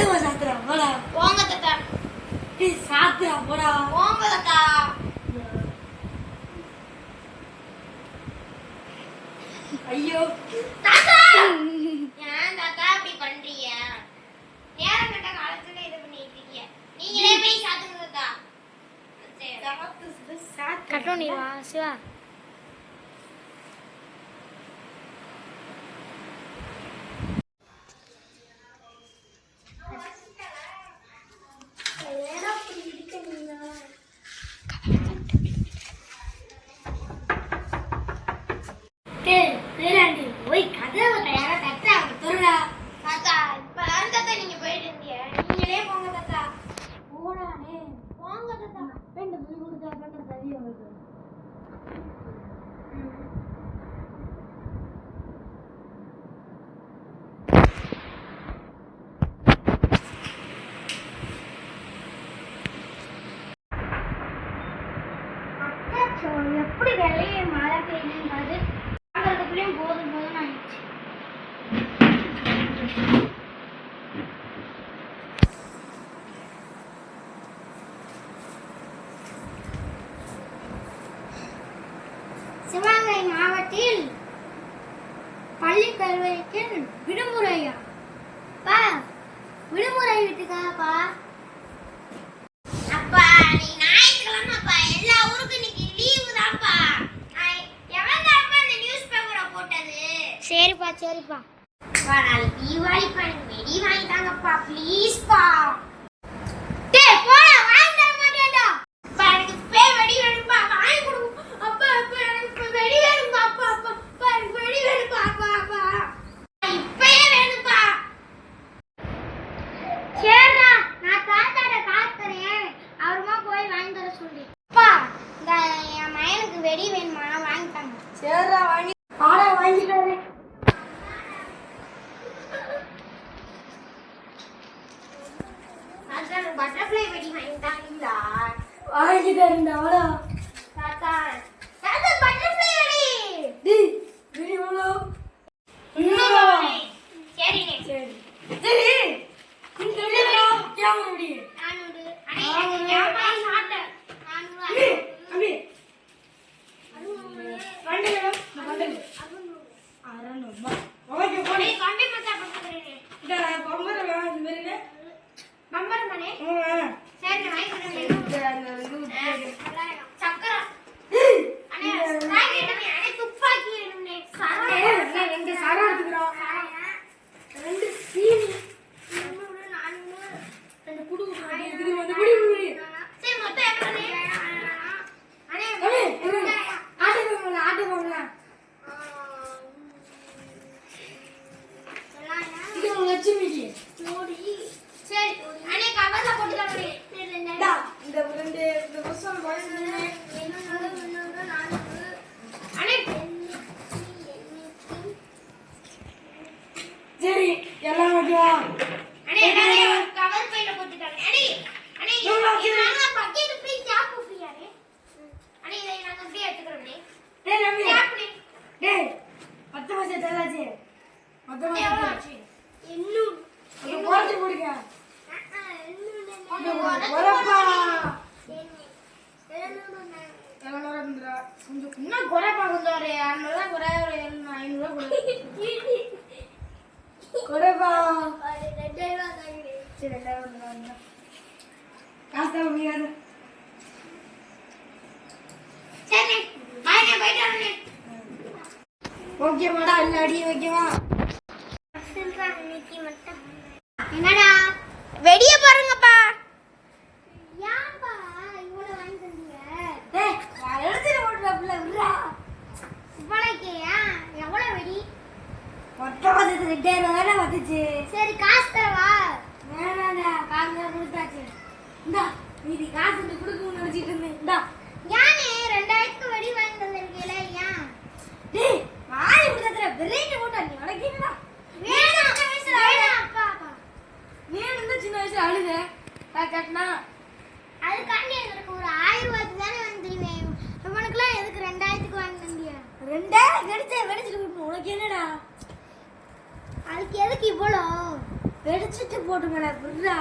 கதவை சாத்துறா போடா. போங்க தாத்தா. சாத்துறா போடா. போங்க தாத்தா. ஐயோ தாத்தா, ஏன் தாத்தா இப்படி பண்றீங்க? நேரம் கட்ட காலத்துல இது பண்ணிட்டு இருக்கீங்க. நீங்களே போய் சாத்துங்க தாத்தா. கட்டோனி வா சிவா. போய் கதவை தயாரா தட்டா துறடா. தாத்தா இப்பதான் தாத்தா நீங்க போயிட்டு இருந்தீங்க. நீங்களே போங்க தாத்தா. போடானே போங்க தாத்தா. ரெண்டு புள்ளி கொடுத்தா பண்ண சரி அவருக்கு. எப்படி வெளியே மழை பெய்யுது பார்க்கறதுக்குள்ளேயும் போதும் போதும் ஆயிடுச்சு. சிவகங்கை மாவட்டத்தில் பள்ளி கல்விக்கு விடுமுறையா? பா விடுமுறை விட்டுக்காப்பா. அப்பா நீ ஞாயிற்றுக்கிழமைப்பா, எல்லா ஊருக்கும் இன்னைக்கு லீவு தான்ப்பா. எவன் தான்ப்பா இந்த நியூஸ் பேப்பரை போட்டது? சரிப்பா சரிப்பா. அப்பா நாளைக்கு தீபாவளிப்பா, எனக்கு வெடி வாங்கி தாங்கப்பா ப்ளீஸ்ப்பா. டேய் போடா, வாங்கி தர மாட்டேன்டா. அப்பா எனக்கு இப்பவே வெடி வேணும்ப்பா, வாங்கி கொடுங்க. அப்பா அப்பா எனக்கு இப்ப வெடி வேணும்ப்பா. அப்பா அப்பா அப்பா எனக்கு வெடி வேணும்ப்பா. அப்பா அப்பா இப்பயே வேணும்ப்பா. சரிடா, நான் தாத்தாட்ட காசு தரேன், அவருமா போய் வாங்கி தர சொல்லி. அப்பா இந்த என் மயனுக்கு வெடி வேணுமா, வாங்கி தாங்க. சரிடா வாங்கி ஆடா வாங்கிட்டாரு. தாத்தா பட்டர்ஃப்ளை வெடி வாங்கி தாங்களா? வாங்கிட்டாருடா வாடா. தாத்தா தாத்தா பட்டர்ஃப்ளை வெடி. டேய் வீடியோ எவ்வளோ? சரிங்க. சரி சரி இந்த வீடியோ கேமரா வீடியோ 400. அண்ணே எனக்கு ஏன்பா சாப்பிட்டேன் 400. அம்பி கண்டிப்பா நான் கண்டிப்பா 600 ஓகே போடி. அண்ணே கம்பி மச்சா பண்றேனே. இந்த பொம்மரை வேணும் இந்த மாதிரி நம்பர் மனே. சரி நான் வாங்கி தரேன். சக்கரை. அண்ணே பாக்கெட் அண்ணே. அண்ணே துப்பாக்கி வேணும்னே. சக்கரை. ரெண்டு சரம் எடுத்துக்கிறோம். ரெண்டு சீனி 300 400. ரெண்டு குடு இது வந்து குடி. சரி மொத்தம் எவ்வளவு அண்ணே? அண்ணே ஆட்டோ போங்கலாம். இது ஒரு லட்சுமிக்கு. சரி அண்ணே கவர்ல போட்டு தரேன். டா இந்த ரெண்டு இந்த புஸ்தகம் படிச்சுனே. அண்ணே சரி எல்லாம் ஓகேவா? அண்ணே எல்லாரும் கவர் பையில போட்டு தரேன். அண்ணே அண்ணே நாங்க பக்கெட் ஃப்ரீ கேப் ஃப்ரீ அண்ணே. அண்ணே இதை நாங்க ஃப்ரீ எடுத்துக்கறோம் அண்ணே. டேய் ரவி கேப் அண்ணே. டேய் 10 மாசம் தெரியலாச்சு. 10 எவ்வளவு மாசம் ஆச்சு? இன்னும் ஒரு போட்டு போடுங்க. இன்னும் ஒரப்பா என்ன 700 இருந்துடா. கொஞ்சம் இன்னும் குறைப்பா கொஞ்சம் ஒரு 200 குறை ஒரு 500 குறைப்பா. சரி 2000 காசு தர முடியாது. சரி பாய் நான் போயிட்டு வரேன். ஓகேவாடா இல்ல அடி ஓகேவா? என்னடா வெடிய பாருங்கப்பா. ஏன்பா இவ்வளவு வாங்கி தந்தீங்க? டேய் நான் எழுதிர போடுறப்பல விடுடா. இவ்வளவுக்கே எவ்வளவு வெடி? மொத்த வந்து 2000 தானே வந்துச்சு. சரி காசு தரவா? வேணாடா காசு கொடுத்தாச்சு. இந்தா மீதி காசு கொடுக்கணும்னு நினைச்சிட்டு இருந்தேன். இந்தா யானே 2000க்கு வெடி வாங்கி தந்திருக்கீல ஏன்? டேய் வாய் விடுறதுல பிரேக் போட்டா நீ உனக்கு என்னடா? வேணாம் வேணாம் அப்பா அப்பா. வேணும்னு சின்ன வயசுல அழுத. கட்டினா அதுக்காண்டி எனக்கு ஒரு 1000 ரூபாய்க்கு தானே வாங்கி தருவேன். இவனுக்குலாம் எதுக்கு 2000க்கு வாங்கி தந்தியா? 2000 கிடைச்ச வெடிச்சிட்டு கொடுக்கணும். உனக்கு என்னடா? அதுக்கு எதுக்கு இவ்வளோ? வெடிச்சிட்டு போட்டு மேல விடுறா